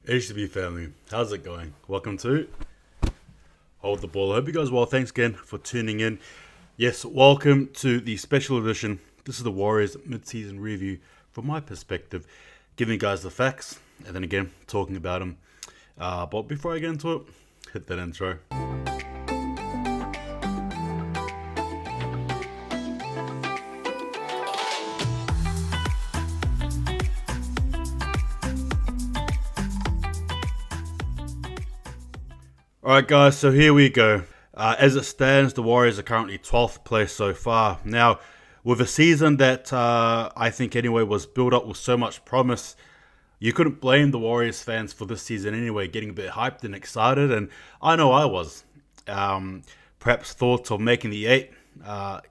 HTB family, how's it going? Welcome to Hold the Ball. I hope you guys are well. Thanks again for tuning in. Yes, welcome to the special edition. This is the Warriors Midseason review from my perspective, giving you guys the facts and then again talking about them. But before I get into it, hit that intro. Alright guys, so here we go. As it stands, the Warriors are currently 12th place so far. Now, with a season that I think anyway was built up with so much promise, you couldn't blame the Warriors fans for this season anyway, getting a bit hyped and excited, and I know I was. Perhaps thoughts of making the 8,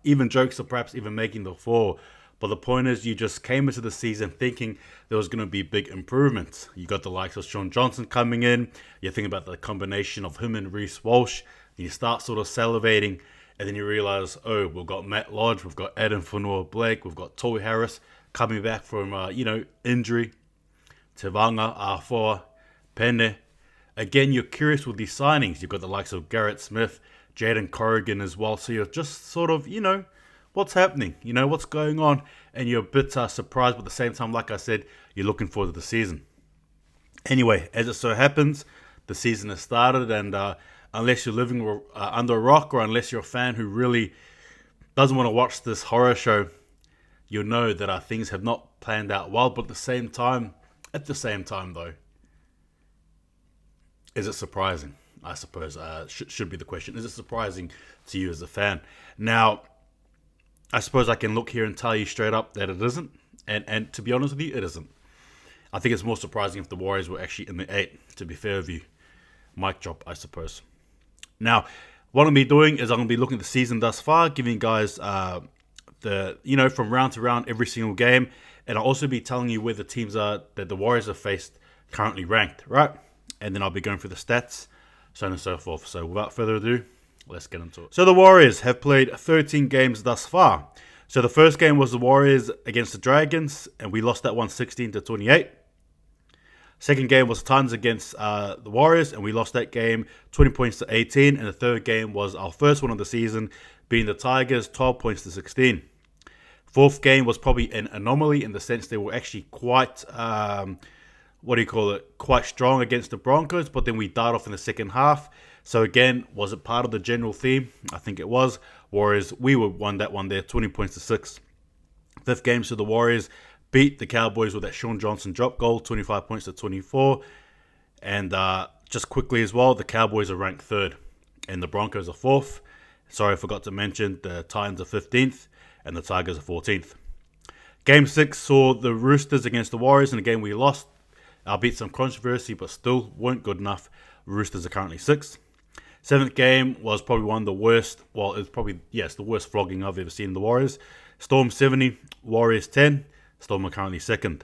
even jokes of perhaps even making the 4. But the point is, you just came into the season thinking there was going to be big improvements. You got the likes of Shaun Johnson coming in. You think about the combination of him and Reece Walsh. And you start sort of salivating. And then you realize, oh, we've got Matt Lodge. We've got Adam Fanua-Blake. We've got Tory Harris coming back from, injury. Tevanga, Afoa, Pene. Again, you're curious with these signings. You've got the likes of Garrett Smith, Jaden Corrigan as well. So you're just sort of, what's happening? What's going on? And you're a bit surprised, but at the same time, like I said, you're looking forward to the season. Anyway, as it so happens, the season has started, and unless you're living under a rock or unless you're a fan who really doesn't want to watch this horror show, you'll know that things have not planned out well. But at the same time though, is it surprising? I suppose should be the question. Is it surprising to you as a fan? Now, I suppose I can look here and tell you straight up that it isn't. And to be honest with you, it isn't. I think it's more surprising if the Warriors were actually in the 8, to be fair with you. Mic drop, I suppose. Now, what I'm going to be doing is I'm going to be looking at the season thus far, giving you guys from round to round every single game. And I'll also be telling you where the teams are that the Warriors have faced currently ranked, right? And then I'll be going through the stats, so on and so forth. So without further ado, let's get into it. So the Warriors have played 13 games thus far. So the first game was the Warriors against the Dragons, and we lost that one 16-28. Second game was the Titans against the Warriors, and we lost that game 20 points to 18. And the third game was our first one of the season, being the Tigers, 12 points to 16. Fourth game was probably an anomaly in the sense they were actually quite, quite strong against the Broncos, but then we died off in the second half. So again, was it part of the general theme? I think it was. Warriors, we won that one there, 20 points to 6. Fifth game, so the Warriors beat the Cowboys with that Shaun Johnson drop goal, 25 points to 24. And just quickly as well, the Cowboys are ranked 3rd and the Broncos are 4th. Sorry, I forgot to mention the Titans are 15th and the Tigers are 14th. Game 6 saw the Roosters against the Warriors, and again we lost. Albeit some controversy, but still weren't good enough. Roosters are currently 6th. 7th game was probably one of the worst. Well, it's the worst flogging I've ever seen in the Warriors. Storm 70, Warriors 10. Storm are currently 2nd.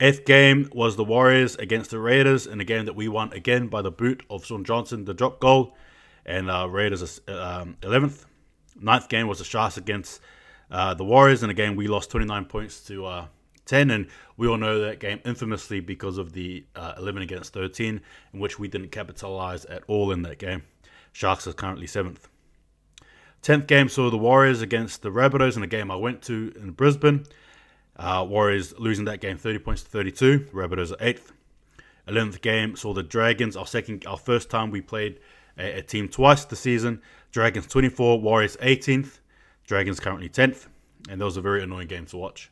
8th game was the Warriors against the Raiders, in a game that we won again by the boot of Shaun Johnson, the drop goal. And Raiders are 11th. 9th game was the Sharks against the Warriors, and again we lost 29 points to 10, and we all know that game infamously because of the 11 against 13, in which we didn't capitalize at all in that game. Sharks are currently 7th. 10th game saw the Warriors against the Rabbitohs in a game I went to in Brisbane. Warriors losing that game 30 points to 32. Rabbitohs are 8th. 11th game saw the Dragons, our first time we played a team twice this season. Dragons 24, Warriors 18th. Dragons currently 10th. And that was a very annoying game to watch.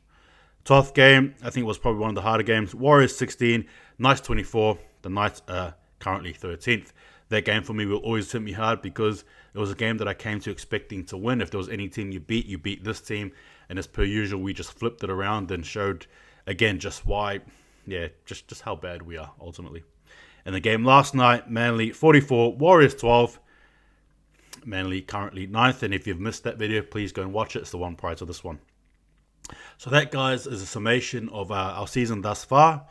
12th game, I think, was probably one of the harder games. Warriors 16, Knights 24. The Knights are currently 13th. That game for me will always hit me hard because it was a game that I came to expecting to win. If there was any team you beat this team. And as per usual, we just flipped it around and showed, again, just why, just how bad we are, ultimately. And the game last night, Manly 44, Warriors 12. Manly currently 9th. And if you've missed that video, please go and watch it. It's the one prior to this one. So that, guys, is a summation of our season thus far.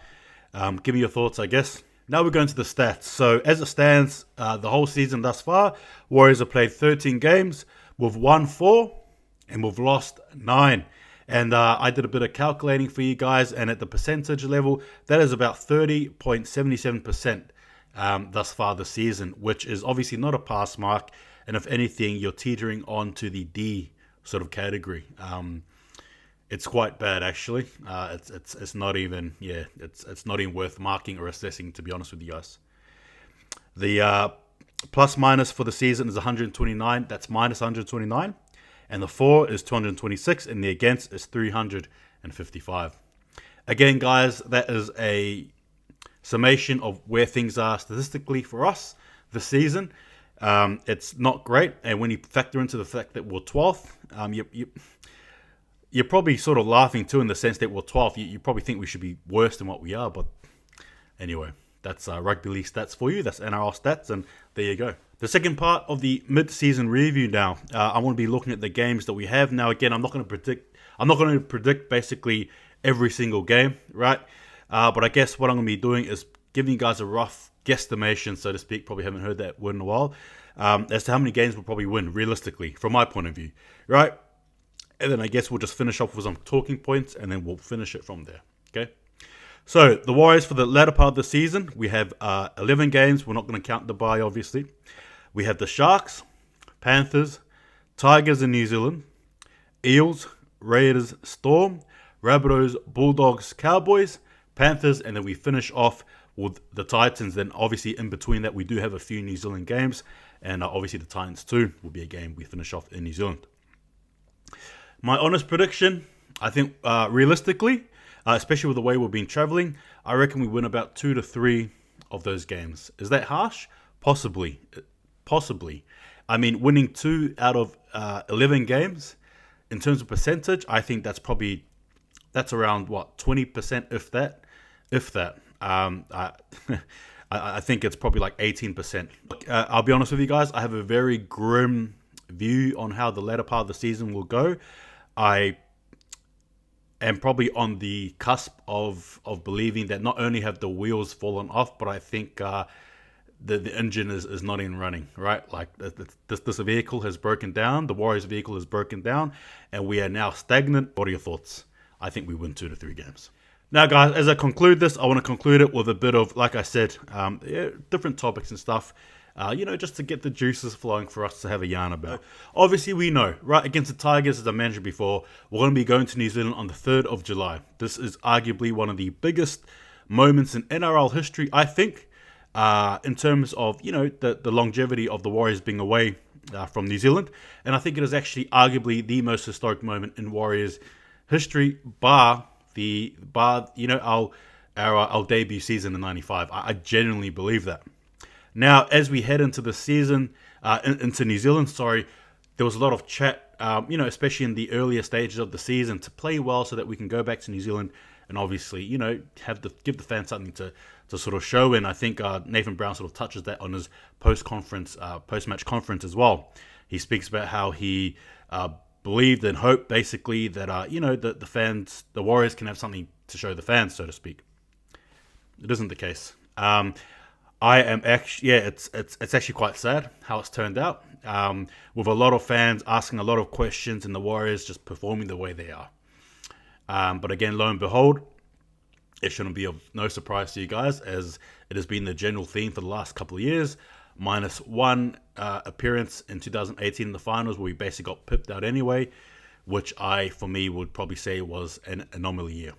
Give me your thoughts, I guess. Now we're going to the stats. So as it stands, the whole season thus far, Warriors have played 13 games. We've won 4 and we've lost 9. And I did a bit of calculating for you guys, and at the percentage level, that is about 30.77% thus far this season, which is obviously not a pass mark. And if anything, you're teetering on to the D sort of category. It's quite bad, actually. It's not even it's not even worth marking or assessing, to be honest with you guys. The plus minus for the season is 129. That's minus 129. And the for is 226, and the against is 355. Again, guys, that is a summation of where things are statistically for us this season. It's not great, and when you factor into the fact that we're 12th, you're probably sort of laughing too, in the sense that we're 12th. You probably think we should be worse than what we are, but anyway, that's rugby league stats for you. That's NRL stats, and there you go. The second part of the mid-season review now, I want to be looking at the games that we have. Now, again, I'm not going to predict basically every single game, right? But I guess what I'm going to be doing is giving you guys a rough guesstimation, so to speak. Probably haven't heard that word in a while, as to how many games we'll probably win realistically, from my point of view, right? And then I guess we'll just finish off with some talking points, and then we'll finish it from there, okay? So, the Warriors for the latter part of the season, we have 11 games. We're not going to count the bye, obviously. We have the Sharks, Panthers, Tigers in New Zealand, Eels, Raiders, Storm, Rabbitohs, Bulldogs, Cowboys, Panthers, and then we finish off with the Titans. Then obviously in between that we do have a few New Zealand games, and obviously the Titans too will be a game we finish off in New Zealand. My honest prediction, I think realistically, especially with the way we've been traveling, I reckon we win about 2 to 3 of those games. Is that harsh? Possibly. I mean, winning 2 out of 11 games, in terms of percentage, I think that's around, what, 20%, if that. I think it's probably like 18%. I'll be honest with you guys, I have a very grim view on how the latter part of the season will go. I am probably on the cusp of believing that not only have the wheels fallen off, but I think the engine is not even running, right? Like this vehicle has broken down. The Warriors vehicle has broken down, and we are now stagnant. What are your thoughts? I think we win 2 to 3 games. Now, guys, as I conclude this, I want to conclude it with a bit of, like I said, different topics and stuff. Just to get the juices flowing for us to have a yarn about. Obviously, we know, right, against the Tigers, as I mentioned before, we're going to be going to New Zealand on the 3rd of July. This is arguably one of the biggest moments in NRL history, I think, in terms of, the longevity of the Warriors being away from New Zealand. And I think it is actually arguably the most historic moment in Warriors history, bar our debut season in '95. I genuinely believe that. Now, as we head into the season, into New Zealand, there was a lot of chat, especially in the earlier stages of the season, to play well so that we can go back to New Zealand and obviously, give the fans something to sort of show. And I think Nathan Brown sort of touches that on his post-match conference as well. He speaks about how he believed and hoped, basically, that the fans, the Warriors, can have something to show the fans, so to speak. It isn't the case. I am actually, it's actually quite sad how it's turned out, with a lot of fans asking a lot of questions and the Warriors just performing the way they are. But again, lo and behold, it shouldn't be of no surprise to you guys, as it has been the general theme for the last couple of years, minus one appearance in 2018 in the finals, where we basically got pipped out anyway, which for me, would probably say was an anomaly year.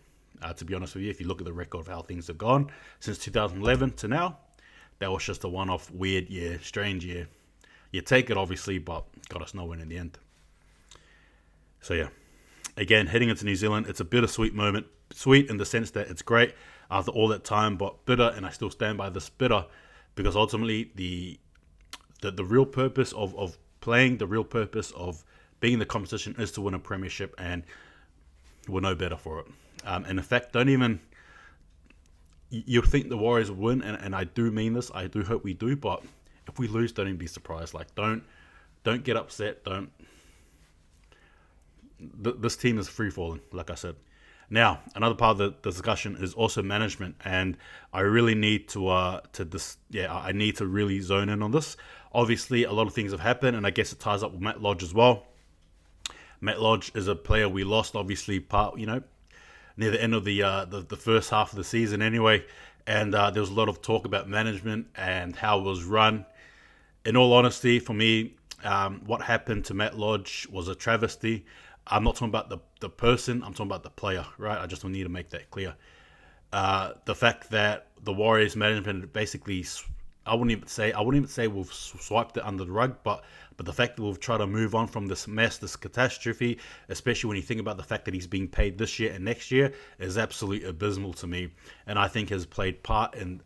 To be honest with you, if you look at the record of how things have gone since 2011 to now, that was just a one-off weird year, strange year. You take it, obviously, but got us nowhere in the end. So yeah, again, heading into New Zealand, it's a bittersweet moment. Sweet in the sense that it's great after all that time, but bitter, and I still stand by this, bitter, because ultimately the real purpose of playing, the real purpose of being in the competition is to win a premiership, and we're no better for it. And in fact, you think the Warriors win, and I do mean this, I do hope we do, but if we lose, don't even be surprised. Like, don't get upset. This team is free falling, like I said. Now, another part of the discussion is also management, and I really need I need to really zone in on this. Obviously, a lot of things have happened, and I guess it ties up with Matt Lodge as well. Matt Lodge is a player we lost, obviously, near the end of the first half of the season anyway. And there was a lot of talk about management and how it was run. In all honesty, for me, what happened to Matt Lodge was a travesty. I'm not talking about the person, I'm talking about the player, right? I just need to make that clear. The fact that the Warriors management basically, I wouldn't even say we've swiped it under the rug, but the fact that we've tried to move on from this mess, this catastrophe, especially when you think about the fact that he's being paid this year and next year, is absolutely abysmal to me, and I think has played part in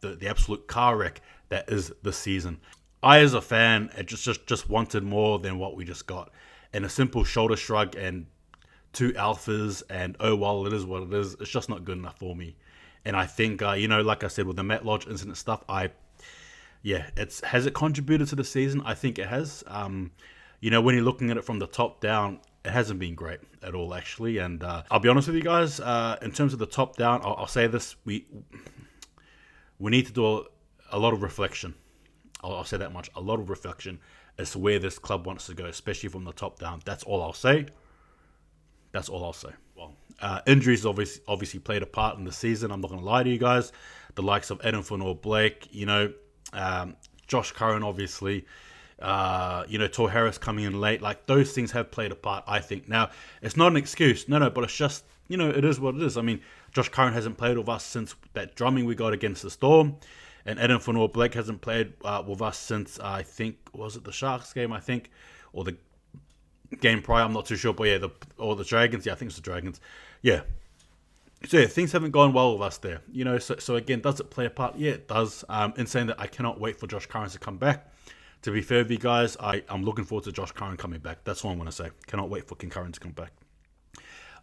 the absolute car wreck that is this season. I, as a fan, just wanted more than what we just got, and a simple shoulder shrug and two alphas and, oh well, it is what it is. It's just not good enough for me. And I think like I said, with the Matt Lodge incident stuff, has it contributed to the season? I think it has. When you're looking at it from the top down, it hasn't been great at all, actually. And I'll be honest with you guys, in terms of the top down, I'll say this: we need to do a lot of reflection. I'll say that much: a lot of reflection as to where this club wants to go, especially from the top down. That's all I'll say. Well, injuries obviously played a part in the season. I'm not going to lie to you guys. The likes of Adam Blake, Josh Curran, obviously, Tor Harris coming in late. Like, those things have played a part, I think. Now, it's not an excuse. No, but it's just, it is what it is. I mean, Josh Curran hasn't played with us since that drumming we got against the Storm. And Adam Blake hasn't played with us since, I think, was it the Sharks game, or the game prior, I'm not too sure, but or the Dragons. Yeah, I think it's the Dragons. Yeah. So yeah, things haven't gone well with us there. So again, does it play a part? Yeah, it does. In saying that, I cannot wait for Josh Curran to come back. To be fair with you guys, I'm looking forward to Josh Curran coming back. That's what I'm going to say. Cannot wait for King Curran to come back.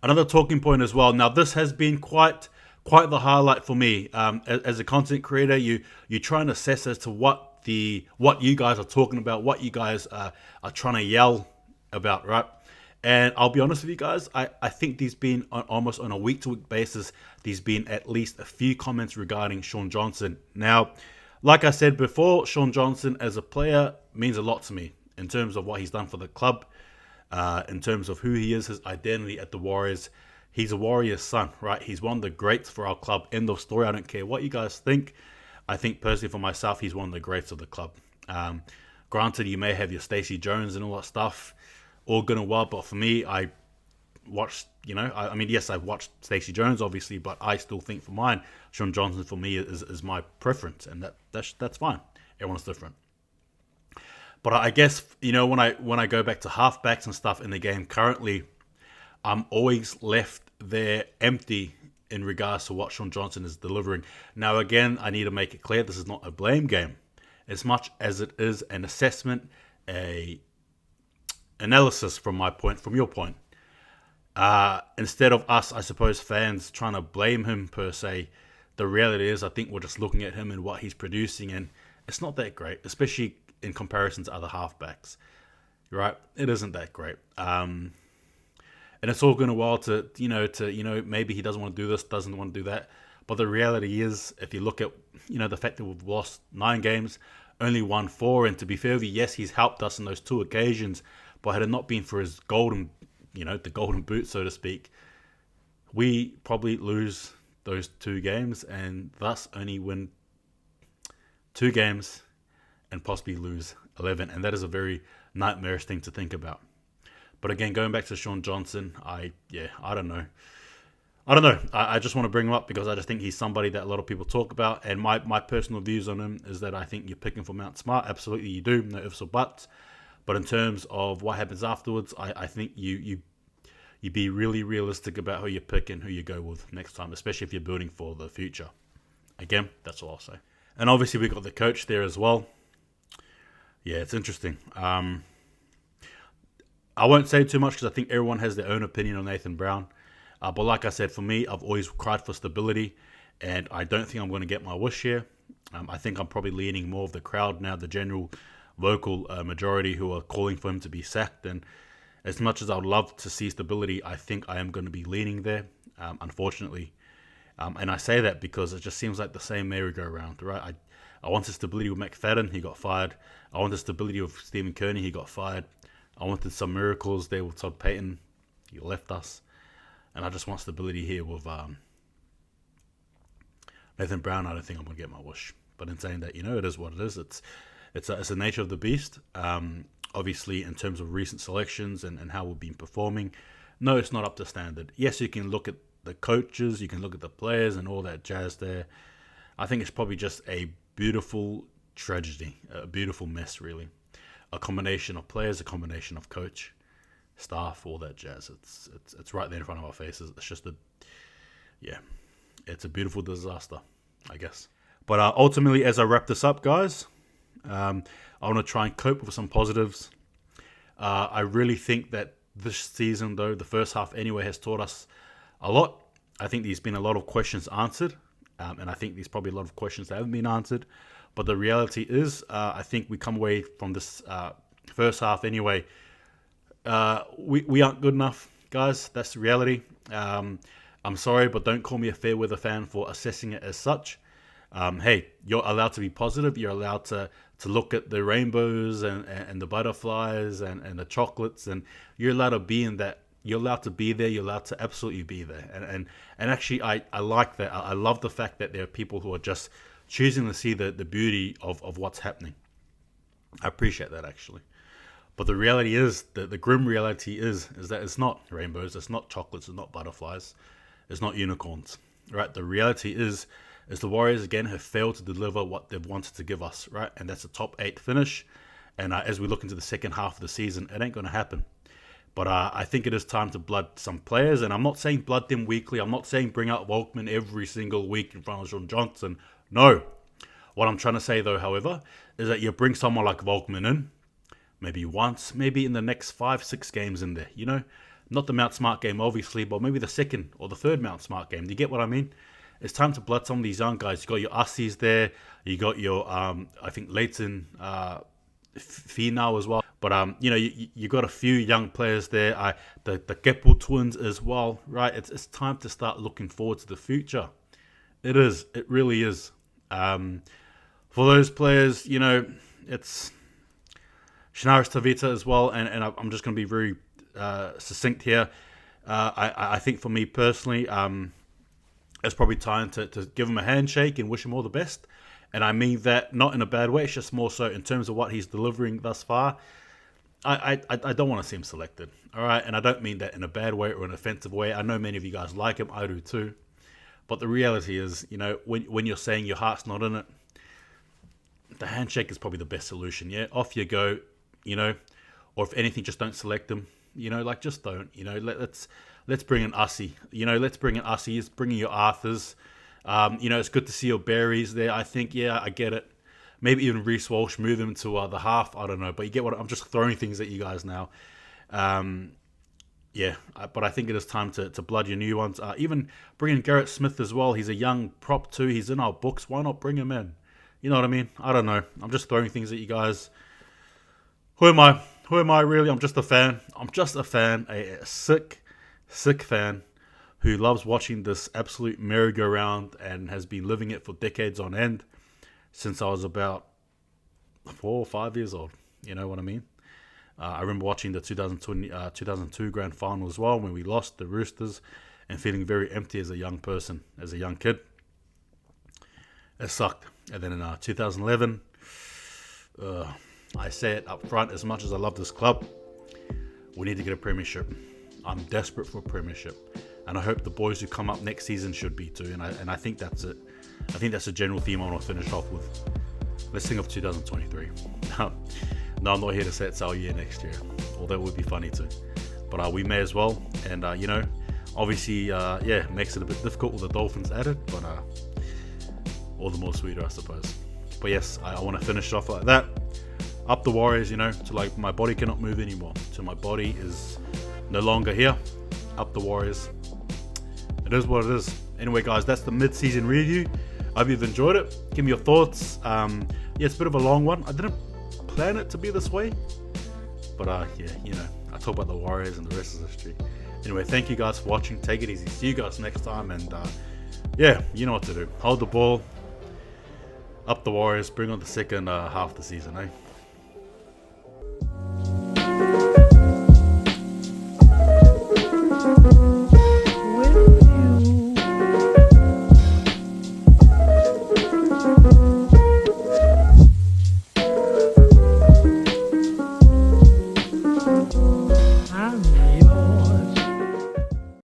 Another talking point as well. Now, this has been quite the highlight for me. As a content creator, you try and assess as to what you guys are talking about, what you guys are trying to yell about, right? And I'll be honest with you guys, I think there's been almost on a week-to-week basis, there's been at least a few comments regarding Shaun Johnson. Now, like I said before, Shaun Johnson as a player means a lot to me in terms of what he's done for the club, in terms of who he is, his identity at the Warriors. He's a Warriors son, right? He's one of the greats for our club. End of story. I don't care what you guys think. I think personally for myself, he's one of the greats of the club. Granted, you may have your Stacey Jones and all that stuff, all good and well, but for me, I watched, yes, I watched Stacey Jones, obviously, but I still think for mine, Shaun Johnson for me is my preference, and that's fine. Everyone's different. But I guess, when I go back to halfbacks and stuff in the game currently, I'm always left there empty in regards to what Shaun Johnson is delivering. Now, again, I need to make it clear, this is not a blame game, as much as it is an assessment, a analysis from your point. Instead of us, I suppose, fans trying to blame him per se, the reality is I think we're just looking at him and what he's producing, and it's not that great, especially in comparison to other halfbacks, right? It isn't that great. And it's all going well to maybe he doesn't want to do this, doesn't want to do that. But the reality is, if you look at, the fact that we've lost 9 games, only won 4, and to be fair with you, yes, he's helped us on those 2 occasions, but had it not been for his the golden boot, so to speak, we probably lose those 2 games and thus only win 2 games and possibly lose 11. And that is a very nightmarish thing to think about. But again, going back to Shaun Johnson, I don't know. I just want to bring him up because I just think he's somebody that a lot of people talk about. And my personal views on him is that I think you're picking for Mount Smart. Absolutely you do. No ifs or buts. But in terms of what happens afterwards, I think you be really realistic about who you pick and who you go with next time, especially if you're building for the future. Again, that's all I'll say. And obviously we got the coach there as well. Yeah, it's interesting. I won't say too much because I think everyone has their own opinion on Nathan Brown. But like I said, for me, I've always cried for stability, and I don't think I'm going to get my wish here. I think I'm probably leaning more of the crowd now, the general vocal majority who are calling for him to be sacked. And as much as I would love to see stability, I think I am going to be leaning there, unfortunately. And I say that because it just seems like the same merry-go-round, right? I wanted stability with McFadden, he got fired. I wanted stability with Stephen Kearney, he got fired. I wanted some miracles there with Todd Payton. He left us. And I just want stability here with Nathan Brown. I don't think I'm going to get my wish. But in saying that, it is what it is. It's the nature of the beast. Obviously, in terms of recent selections and how we've been performing, no, it's not up to standard. Yes, you can look at the coaches, you can look at the players and all that jazz there. I think it's probably just a beautiful tragedy, a beautiful mess, really. A combination of players, a combination of coach, staff, all that jazz. It's right there in front of our faces. It's just it's a beautiful disaster, I guess. But ultimately, as I wrap this up, guys, I want to try and cope with some positives. I really think that this season, though, the first half anyway, has taught us a lot. I think there's been a lot of questions answered, and I think there's probably a lot of questions that haven't been answered. But the reality is, I think we come away from this first half anyway. We aren't good enough, guys. That's the reality. I'm sorry, but don't call me a fair weather fan for assessing it as such. Hey, you're allowed to be positive. You're allowed to look at the rainbows and the butterflies and the chocolates, and you're allowed to be in that. You're allowed to be there. You're allowed to absolutely be there. And actually, I like that. I love the fact that there are people who are just choosing to see the beauty of what's happening. I appreciate that, actually. But the reality is, the grim reality is that it's not rainbows, it's not chocolates, it's not butterflies, it's not unicorns, right? The reality is the Warriors, again, have failed to deliver what they've wanted to give us, right? And that's a top 8 finish. And as we look into the second half of the season, it ain't going to happen. But I think it is time to blood some players. And I'm not saying blood them weekly. I'm not saying bring out Volkman every single week in front of Sean Johnson. No. What I'm trying to say, though, however, is that you bring someone like Volkman in, maybe once, maybe in the next 5-6 games in there, Not the Mount Smart game, obviously, but maybe the second or the third Mount Smart game. Do you get what I mean? It's time to blood some of these young guys. You got your Ussies there. You got your, I think, Leighton Finau as well. But, you got a few young players there. The Keppel twins as well, right? It's time to start looking forward to the future. It is. It really is. For those players, it's Shanaris Tavita as well. And I'm just going to be very succinct here. I think for me personally, it's probably time to give him a handshake and wish him all the best. And I mean that not in a bad way. It's just more so in terms of what he's delivering thus far. I don't want to see him selected. All right. And I don't mean that in a bad way or an offensive way. I know many of you guys like him. I do too. But the reality is, when you're saying your heart's not in it, the handshake is probably the best solution. Yeah. Off you go, or if anything, just don't select him. Just don't. Let's bring in Ussie. Let's bring in Ussie. Let's bring in your Arthurs. It's good to see your Berries there. I think, I get it. Maybe even Reece Walsh, move him to the half. I don't know. But you get what I'm just throwing things at you guys now. But I think it is time to blood your new ones. Even bring in Garrett Smith as well. He's a young prop too. He's in our books. Why not bring him in? You know what I mean? I don't know. I'm just throwing things at you guys. Who am I? Who am I really? I'm just a fan. I'm just a fan. A sick fan who loves watching this absolute merry-go-round and has been living it for decades on end since I was about 4 or 5 years old. You know what I mean? I remember watching the 2002 grand final as well when we lost the Roosters and feeling very empty as a young person, as a young kid. It sucked. And then in 2011, I say it up front, as much as I love this club, we need to get a premiership. I'm desperate for a premiership. And I hope the boys who come up next season should be too. And I think that's it. I think that's a general theme I want to finish off with. Let's think of 2023. No, I'm not here to say it's our year next year. Although it would be funny too. But we may as well. And, obviously, it makes it a bit difficult with the Dolphins added. But all the more sweeter, I suppose. But yes, I want to finish off like that. Up the Warriors, to like my body cannot move anymore. So my body is no longer here. Up the Warriors. It is what it is. Anyway, guys, that's the mid-season review. I hope you've enjoyed it. Give me your thoughts. It's a bit of a long one. I didn't plan it to be this way. But I talk about the Warriors and the rest is history. Anyway, thank you guys for watching. Take it easy. See you guys next time. And you know what to do. Hold the ball. Up the Warriors. Bring on the second half of the season, eh?